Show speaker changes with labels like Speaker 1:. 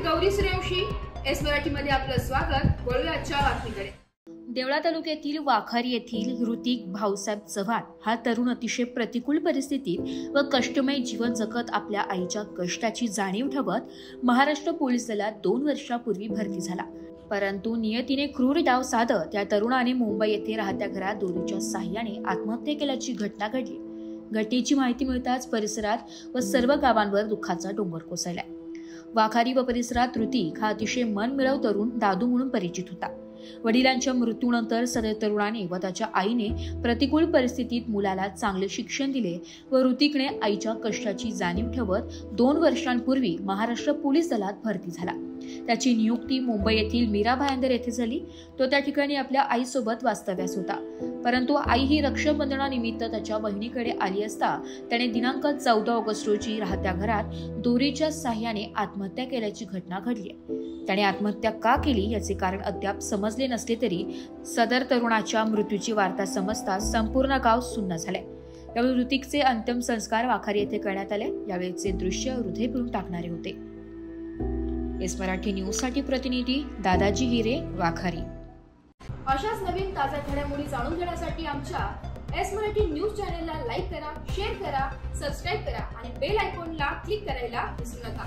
Speaker 1: Gauri Suryavanshi, S मराठीमध्ये आपलं स्वागत। वळूया आजच्या बातमीकडे।
Speaker 2: देवळा तालुक्यातील वाखारी येथील ऋतिक भाऊसाहेब चव्हाण हा तरुण अतिशय प्रतिकूल परिस्थितीत व कष्टमय जीवन जगत आपल्या आईच्या कष्टाची जाणीव ठेवत महाराष्ट्र पोलीस दलात 2 वर्षापूर्वी भरती झाला। परंतु नियतीने क्रूर डाव साधत त्या तरुणाने मुंबई येथे राहत्या घरात दोरीच्या साह्याने आत्महत्या केल्याची घटना घडली। घटनेची माहिती मिळताच परिसरात व सर्व गावांवर दुःखाचा डोंगर कोसळलाय। वाखारी व परिसरात ऋतिक हा अतिशय मनमिळाऊ तरुण दादू म्हणून परिचित होता। वडिलांच्या मृत्यूनंतर सदर तरुणाने व त्याच्या आईने प्रतिकूल परिस्थितीत मुलाला चांगले शिक्षण दिले व ऋतिकने आईच्या कष्टाची जाणीव ठेवत 2 वर्षांपूर्वी महाराष्ट्र पोलीस दलात भरती झाला। त्याची नियुक्ती मुंबई येथील मीरा भायंदर येथे झाली। तो त्या ठिकाणी आपल्या आईसोबत वास्तव्यास होता। परंतु आई ही रक्षाबंधनानिमित्त त्याच्या बहिणीकडे आली असता त्याने दिनांक 14 ऑगस्ट रोजी राहत्या घरात दोरीच्या साह्याने आत्महत्या केल्याची घटना घडली आहे। त्याने आत्महत्या का केली याचे कारण अद्याप समजले नसले तरी सदर तरुणाच्या मृत्यूची वार्ता समजता संपूर्ण गाव सुन्न झाले। यावेळी ऋतिकचे अंतिम संस्कार वाखारी येथे करण्यात आले। यावेळीचे दृश्य हृदय पिळून टाकणारे होते। एस मराठी न्यूज साठी प्रतिनिधी दादाजी हिरे, वाखारी।
Speaker 1: अशाच नवीन ताज्या घडामोडी जाणून घेण्यासाठी आमच्या एस मराठी न्यूज चॅनलला लाईक करा, शेअर करा, सबस्क्राइब करा आणि बेल आयकॉनला क्लिक करायला विसरू नका।